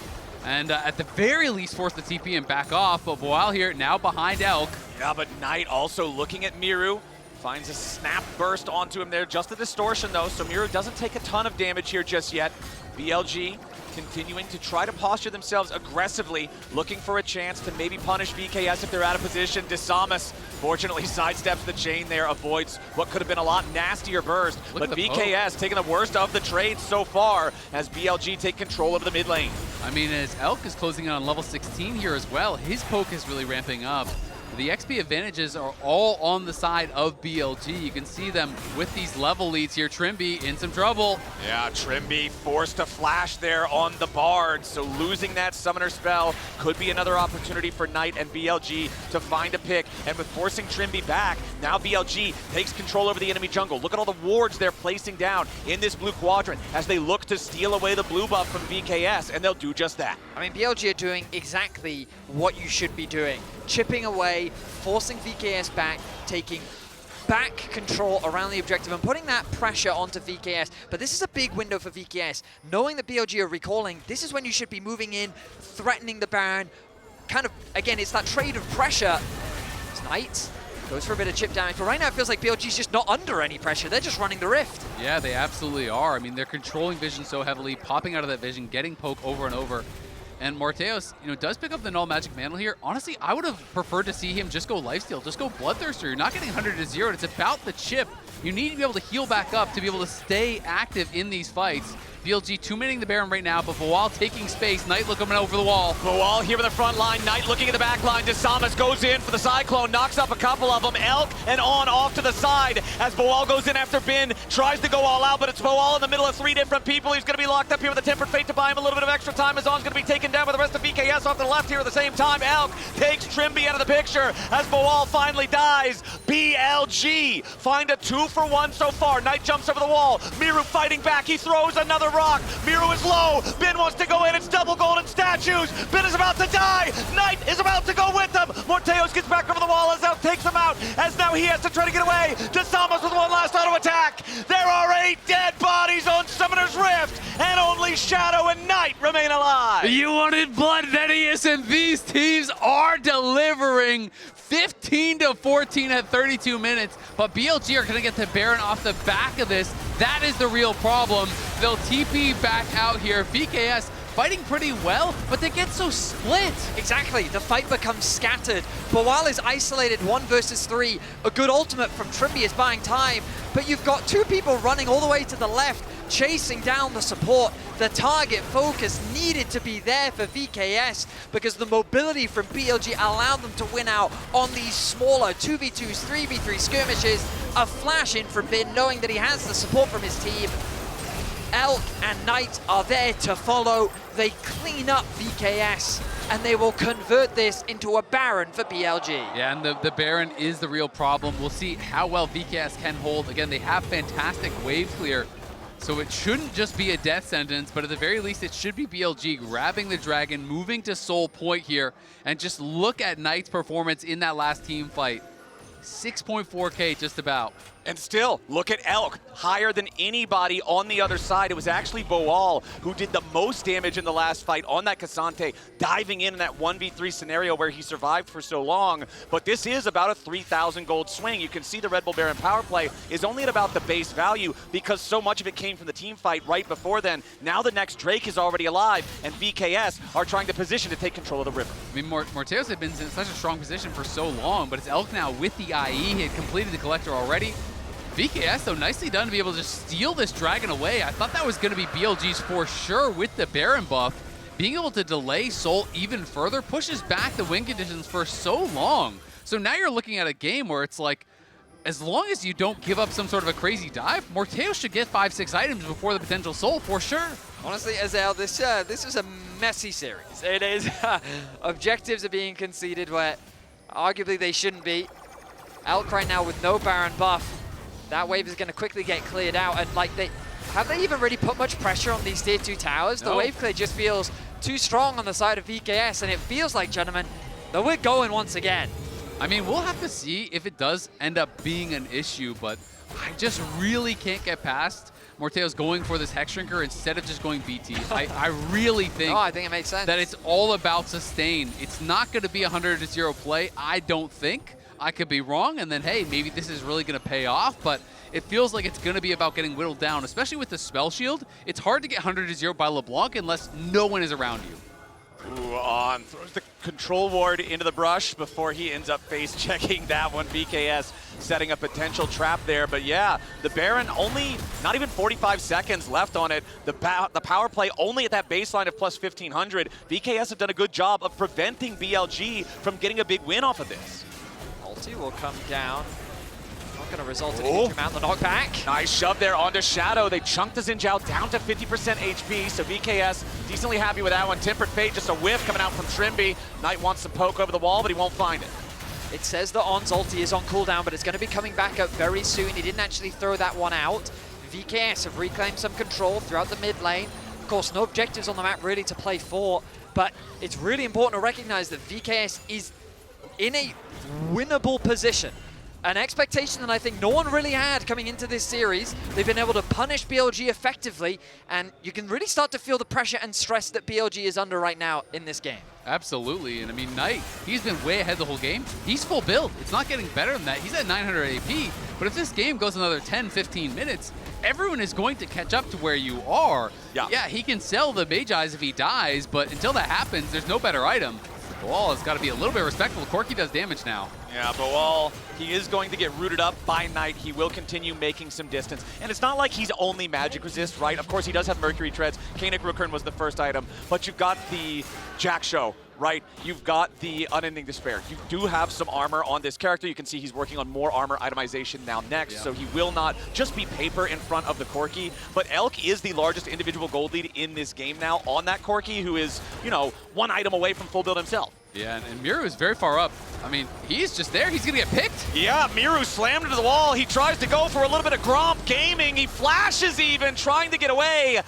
and at the very least force the TP and back off, but Boal here now behind Elk. Yeah, but Knight also looking at Mireu. Finds a snap burst onto him there. Just a distortion, though, so Mireu doesn't take a ton of damage here just yet. BLG continuing to try to posture themselves aggressively, looking for a chance to maybe punish VKS if they're out of position. Disamis, fortunately, sidesteps the chain there, avoids what could have been a lot nastier burst. But VKS taking the worst of the trades so far as BLG take control of the mid lane. I mean, as Elk is closing in on level 16 here as well, his poke is really ramping up. The XP advantages are all on the side of BLG. You can see them with these level leads here. Trymbi in some trouble. Yeah, Trymbi forced to flash there on the Bard, so losing that summoner spell could be another opportunity for Knight and BLG to find a pick. And with forcing Trymbi back, now BLG takes control over the enemy jungle. Look at all the wards they're placing down in this blue quadrant as they look to steal away the blue buff from VKS, and they'll do just that. I mean, BLG are doing exactly what you should be doing. Chipping away, forcing VKS back, taking back control around the objective and putting that pressure onto VKS. But this is a big window for VKS. Knowing that BLG are recalling, this is when you should be moving in, threatening the Baron. Kind of, again, it's that trade of pressure. It's Knight. Goes for a bit of chip damage, but right now it feels like BLG's just not under any pressure. They're just running the Rift. Yeah, they absolutely are. I mean, they're controlling vision so heavily, popping out of that vision, getting poke over and over. And Morttheus, does pick up the Null Magic Mantle here. Honestly, I would have preferred to see him just go Lifesteal, just go Bloodthirster. You're not getting 100 to 0. It's about the chip. You need to be able to heal back up to be able to stay active in these fights. BLG 2-minning the Baron right now, but Boal taking space. Knight looking over the wall. Boal here in the front line. Knight looking at the back line. Disamis goes in for the Cyclone, knocks up a couple of them. Elk and On off to the side as Boal goes in after Bin, tries to go all out, but it's Boal in the middle of 3 different people. He's going to be locked up here with a Tempered Fate to buy him a little bit of extra time as On's going to be taken down by the rest of VKS off to the left here at the same time. Elk takes Trymbi out of the picture as Boal finally dies. BLG find a 2-for-1 so far. Knight jumps over the wall. Mireu fighting back. He throws another rock. Mireu is low. Bin wants to go in. It's double golden statues. Bin is about to die. Knight is about to go with them. Morttheus gets back over the wall as Elk takes him out. As now he has to try to get away. Disamis with one last auto attack. There are 8 dead bodies on Summoner's Rift, and only Shadow and Knight remain alive. You wanted blood, Vedius, and these teams are delivering. 15 to 14 at 32 minutes, but BLG are going to get the Baron off the back of this. That is the real problem. They'll TP back out here. VKS fighting pretty well, but they get so split. Exactly, the fight becomes scattered. Boal is isolated 1 versus 3. A good ultimate from Trymbi is buying time, but you've got 2 people running all the way to the left, chasing down the support. The target focus needed to be there for VKS because the mobility from BLG allowed them to win out on these smaller 2v2s, 3v3 skirmishes. A flash in from Bin, knowing that he has the support from his team. Elk and Knight are there to follow. They clean up VKS, and they will convert this into a Baron for BLG. Yeah, and the Baron is the real problem. We'll see how well VKS can hold. Again, they have fantastic wave clear, so it shouldn't just be a death sentence, but at the very least, it should be BLG grabbing the Dragon, moving to Soul Point here, and just look at Knight's performance in that last team fight. 6.4K just about. And still, look at Elk, higher than anybody on the other side. It was actually Boal who did the most damage in the last fight on that Ksante, diving in that 1v3 scenario where he survived for so long. But this is about a 3,000 gold swing. You can see the Red Bull Baron power play is only at about the base value because so much of it came from the team fight right before then. Now the next Drake is already alive, and VKS are trying to position to take control of the river. I mean, Morttheus had been in such a strong position for so long, but it's Elk now with the IE. He had completed the Collector already. VKS, though, nicely done to be able to just steal this Dragon away. I thought that was going to be BLG's for sure with the Baron buff. Being able to delay Soul even further pushes back the win conditions for so long. So now you're looking at a game where it's like, as long as you don't give up some sort of a crazy dive, Morttheus should get 5-6 items before the potential Soul for sure. Honestly, Azael, this is a messy series. It is. Objectives are being conceded where arguably they shouldn't be. Elk right now with no Baron buff. That wave is going to quickly get cleared out, and like have they even really put much pressure on these tier 2 towers? No. The wave clear just feels too strong on the side of VKS, and it feels like, gentlemen, that we're going once again. I mean, we'll have to see if it does end up being an issue, but I just really can't get past Morttheus going for this Hex Shrinker instead of just going BT. I really think, I think it makes sense. That it's all about sustain. It's not going to be a 100-0 play, I don't think. I could be wrong, and then, hey, maybe this is really going to pay off, but it feels like it's going to be about getting whittled down, especially with the spell shield. It's hard to get 100-0 by LeBlanc unless no one is around you. Ooh, on. Throws the control ward into the brush before he ends up face-checking that one. VKS setting a potential trap there. But yeah, the Baron only, not even 45 seconds left on it. The power play only at that baseline of plus 1,500. VKS have done a good job of preventing BLG from getting a big win off of this. Ulti will come down. Not going to result in a huge amount of the knockback. Nice shove there onto Shadow. They chunked the Zhao down to 50% HP, so VKS decently happy with that one. Tempered Fate, just a whiff coming out from Trymbi. Knight wants to poke over the wall, but he won't find it. It says that On's ulti is on cooldown, but it's going to be coming back up very soon. He didn't actually throw that one out. VKS have reclaimed some control throughout the mid lane. Of course, no objectives on the map really to play for, but it's really important to recognize that VKS is in a winnable position. An expectation that I think no one really had coming into this series. They've been able to punish BLG effectively, and you can really start to feel the pressure and stress that BLG is under right now in this game. Absolutely, and I mean, Knight, he's been way ahead the whole game. He's full build. It's not getting better than that. He's at 900 AP, but if this game goes another 10, 15 minutes, everyone is going to catch up to where you are. Yeah, he can sell the Mage Eyes if he dies, but until that happens, there's no better item. Boal has got to be a little bit respectful. Corki does damage now. Yeah, Boal, he is going to get rooted up by Knight. He will continue making some distance. And it's not like he's only magic resist, right? Of course, he does have Mercury Treads. Kanik Rookern was the first item. But you've got the Jack Show, right? You've got the Unending Despair. You do have some armor on this character. You can see he's working on more armor itemization now next. So he will not just be paper in front of the Corki. But Elk is the largest individual gold lead in this game now on that Corki, who is, you know, one item away from full build himself. Yeah, and Mireu is very far up. I mean, he's just there. He's going to get picked. Yeah, Mireu slammed into the wall. He tries to go for a little bit of Gromp gaming. He flashes even, trying to get away.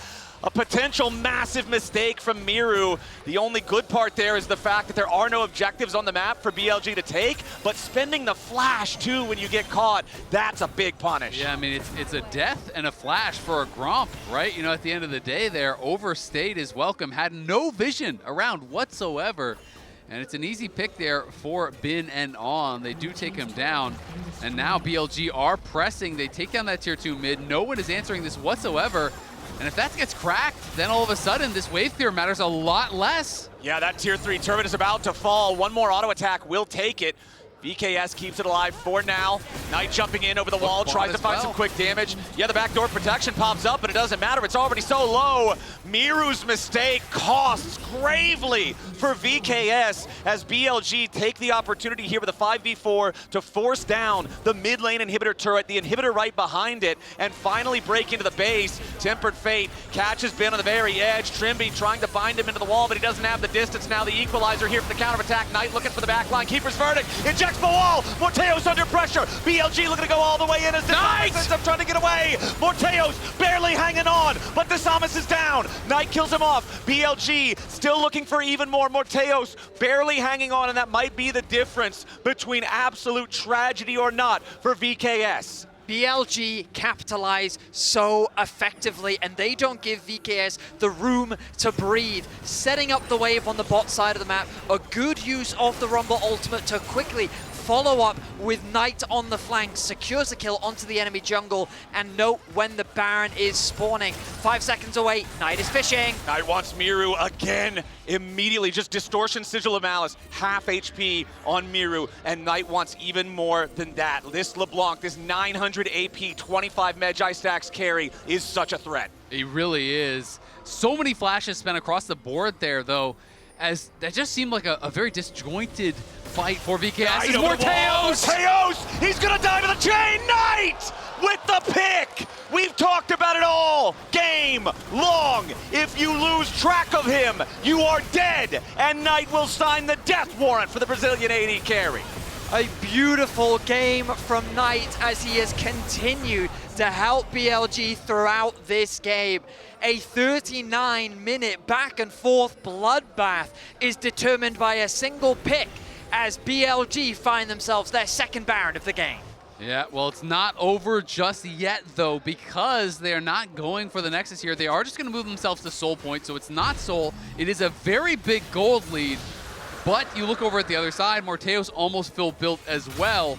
A potential massive mistake from Mireu. The only good part there is the fact that there are no objectives on the map for BLG to take, but spending the flash too when you get caught, that's a big punish. Yeah, I mean, it's a death and a flash for a Gromp, right? You know, at the end of the day there, overstayed his welcome, had no vision around whatsoever. And it's an easy pick there for Bin and On. They do take him down. And now BLG are pressing. They take down that tier 2 mid. No one is answering this whatsoever. And if that gets cracked, then all of a sudden this wave clear matters a lot less. Yeah, that tier 3 turret is about to fall. One more auto attack will take it. VKS keeps it alive for now. Knight jumping in over the wall, tries to find some quick damage. Yeah, the backdoor protection pops up, but it doesn't matter. It's already so low. Mireu's mistake costs gravely for VKS as BLG take the opportunity here with a 5v4 to force down the mid lane inhibitor turret, the inhibitor right behind it, and finally break into the base. Tempered Fate catches Ben on the very edge. Trymbi trying to bind him into the wall, but he doesn't have the distance. Now the equalizer here for the counter attack. Knight looking for the back line. Keeper's verdict. Injects Boal. Morttheus under pressure. BLG looking to go all the way in as Disamis ends up trying to get away. Morttheus barely hanging on, but Disamis is down. Knight kills him off. BLG still looking for even more. Morttheus barely hanging on, and that might be the difference between absolute tragedy or not for VKS. BLG capitalize so effectively, and they don't give VKS the room to breathe. Setting up the wave on the bot side of the map, a good use of the Rumble ultimate to quickly follow up with Knight on the flank, secures a kill onto the enemy jungle, and note when the Baron is spawning. 5 seconds away, Knight is fishing. Knight wants Mireu again, immediately, just Distortion, Sigil of Malice, half HP on Mireu, and Knight wants even more than that. This LeBlanc, this 900 AP, 25 Magi stacks carry is such a threat. He really is. So many flashes spent across the board there, though, as that just seemed like a very disjointed fight for VKS. It's Morttheus! Morttheus! He's gonna die to the chain! Knight with the pick! We've talked about it all game long. If you lose track of him, you are dead, and Knight will sign the death warrant for the Brazilian AD carry. A beautiful game from Knight as he has continued to help BLG throughout this game. A 39-minute back and forth bloodbath is determined by a single pick as BLG find themselves their second Baron of the game. Yeah, well, it's not over just yet, though, because they are not going for the Nexus here. They are just going to move themselves to Soul Point, so it's not Soul. It is a very big gold lead, but you look over at the other side, Morttheus almost full built as well,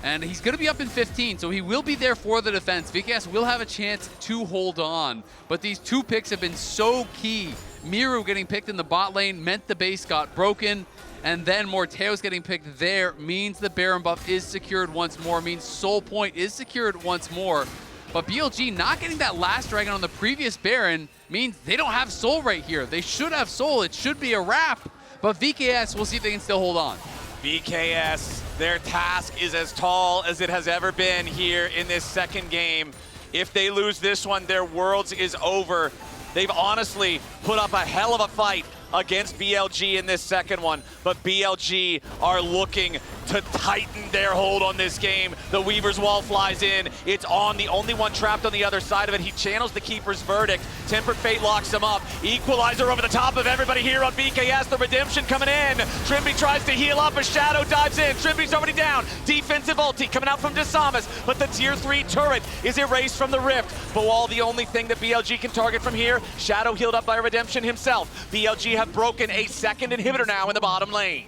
and he's going to be up in 15, so he will be there for the defense. VKS will have a chance to hold on, but these two picks have been so key. Mireu getting picked in the bot lane meant the base got broken, and then Morttheus getting picked there means the Baron buff is secured once more, means Soul Point is secured once more. But BLG not getting that last dragon on the previous Baron means they don't have Soul right here. They should have Soul. It should be a wrap. But VKS, we'll see if they can still hold on. VKS, their task is as tall as it has ever been here in this second game. If they lose this one, their Worlds is over. They've honestly put up a hell of a fight against BLG in this second one, but BLG are looking to tighten their hold on this game. The Weaver's Wall flies in. It's on, the only one trapped on the other side of it. He channels the Keeper's verdict. Tempered Fate locks him up. Equalizer over the top of everybody here on VKS. The redemption coming in. Trymbi tries to heal up as Shadow dives in. Trimbi's already down. Defensive ulti coming out from Disamis, but the tier 3 turret is erased from the rift. Boal, the only thing that BLG can target from here. Shadow healed up by redemption himself. BLG have broken a second inhibitor now in the bottom lane.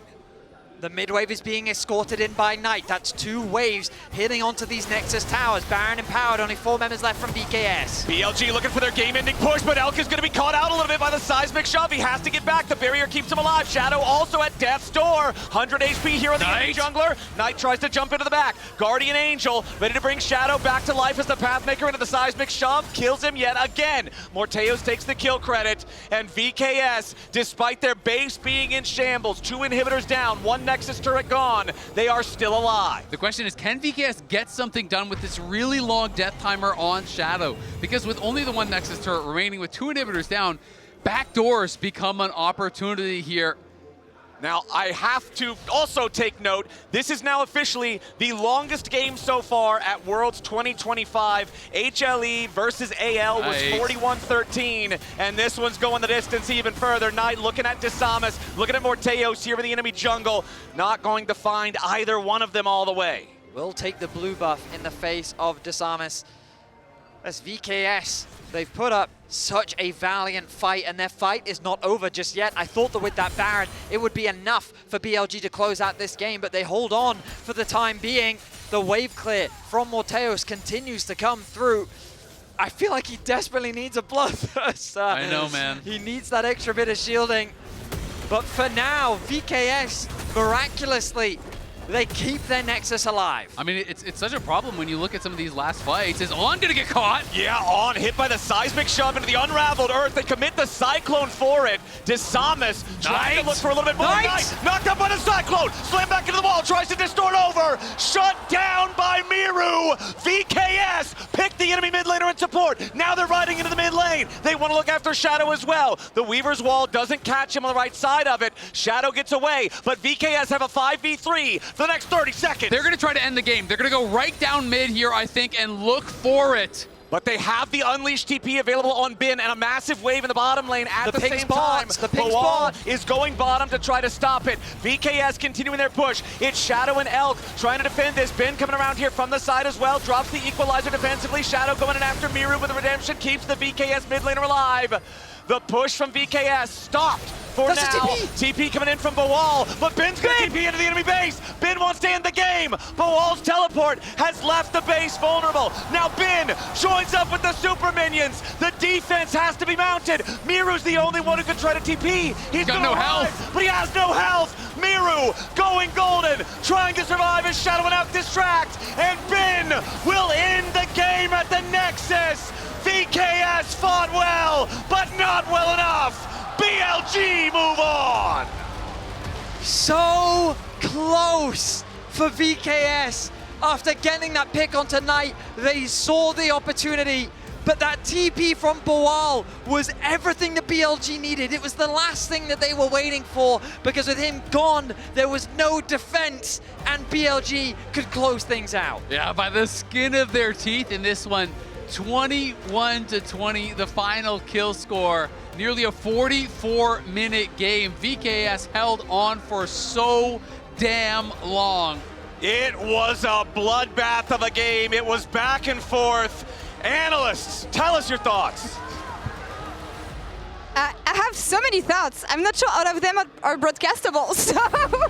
The mid wave is being escorted in by Knight. That's 2 waves hitting onto these Nexus towers. Baron empowered, only 4 members left from VKS. BLG looking for their game-ending push, but Elk is going to be caught out a little bit by the seismic shove. He has to get back. The barrier keeps him alive. Shadow also at death's door. 100 HP here on the enemy jungler. Knight tries to jump into the back. Guardian Angel ready to bring Shadow back to life as the Pathmaker into the seismic shove. Kills him yet again. Morttheus takes the kill credit, and VKS, despite their base being in shambles, 2 inhibitors down, 1 Nexus turret gone, they are still alive. The question is, can VKS get something done with this really long death timer on Shadow? Because with only the 1 Nexus turret remaining with 2 inhibitors down, backdoors become an opportunity here. Now, I have to also take note, this is now officially the longest game so far at Worlds 2025. HLE versus AL was 41-13, and this one's going the distance even further. Knight looking at Disamis, looking at Morttheus here in the enemy jungle, not going to find either one of them all the way. Will take the blue buff in the face of Disamis. As VKS, they've put up such a valiant fight, and their fight is not over just yet. I thought that with that Baron, it would be enough for BLG to close out this game, but they hold on for the time being. The wave clear from Morttheus continues to come through. I feel like he desperately needs a bloodbath. I know, man. He needs that extra bit of shielding. But for now, VKS, miraculously, they keep their Nexus alive. I mean, it's such a problem when you look at some of these last fights. Is On gonna get caught? Yeah, On hit by the seismic shove into the unraveled earth. They commit the cyclone for it. Disamis trying to look for a little bit more. Knight knocked up by the cyclone. Slam back into the wall. Tries to distort over. Shut down by Mireu. VKS picked the enemy mid laner in support. Now they're riding into the mid lane. They want to look after Shadow as well. The Weaver's Wall doesn't catch him on the right side of it. Shadow gets away, but VKS have a 5v3 for the next 30 seconds. They're gonna try to end the game. They're gonna go right down mid here, I think, and look for it. But they have the Unleashed TP available on Bin and a massive wave in the bottom lane at the same time. The pink Boal spot is going bottom to try to stop it. VKS continuing their push. It's Shadow and Elk trying to defend this. Bin coming around here from the side as well. Drops the equalizer defensively. Shadow going in after Mireu with the redemption. Keeps the VKS mid laner alive. The push from VKS stopped for That's now. a TP TP coming in from Boal, but Bin's gonna TP into the enemy base. Bin wants to end the game. Boal's teleport has left the base vulnerable. Now Bin joins up with the super minions. The defense has to be mounted. Mireu's the only one who can try to TP. He's got no health, but he has no health. Mireu going golden, trying to survive as Shadow and Elk distract, and Bin will end the game at the Nexus. VKS fought well, but not well enough. BLG move on. so close for VKS. After getting that pick on tonight, they saw the opportunity, but that TP from Boal was everything the BLG needed. It was the last thing that they were waiting for, because with him gone, there was no defense, and BLG could close things out. Yeah, by the skin of their teeth in this one. 21-20, the final kill score. Nearly a 44-minute game. VKS held on for so damn long. It was a bloodbath of a game. It was back and forth. Analysts, tell us your thoughts. I have so many thoughts. I'm not sure all of them are broadcastable, so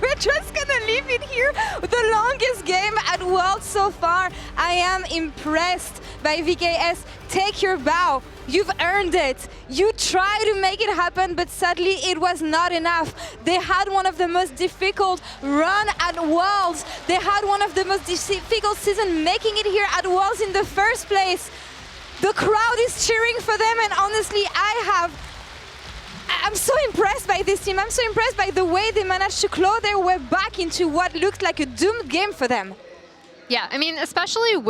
we're just gonna leave it here. The longest game at Worlds so far. I am impressed by VKS. Take your bow. You've earned it. You tried to make it happen, but sadly it was not enough. They had one of the most difficult run at Worlds. They had one of the most difficult season making it here at Worlds in the first place. The crowd is cheering for them, and honestly, I'm so impressed by this team. I'm so impressed by the way they managed to claw their way back into what looked like a doomed game for them. Yeah, I mean, especially with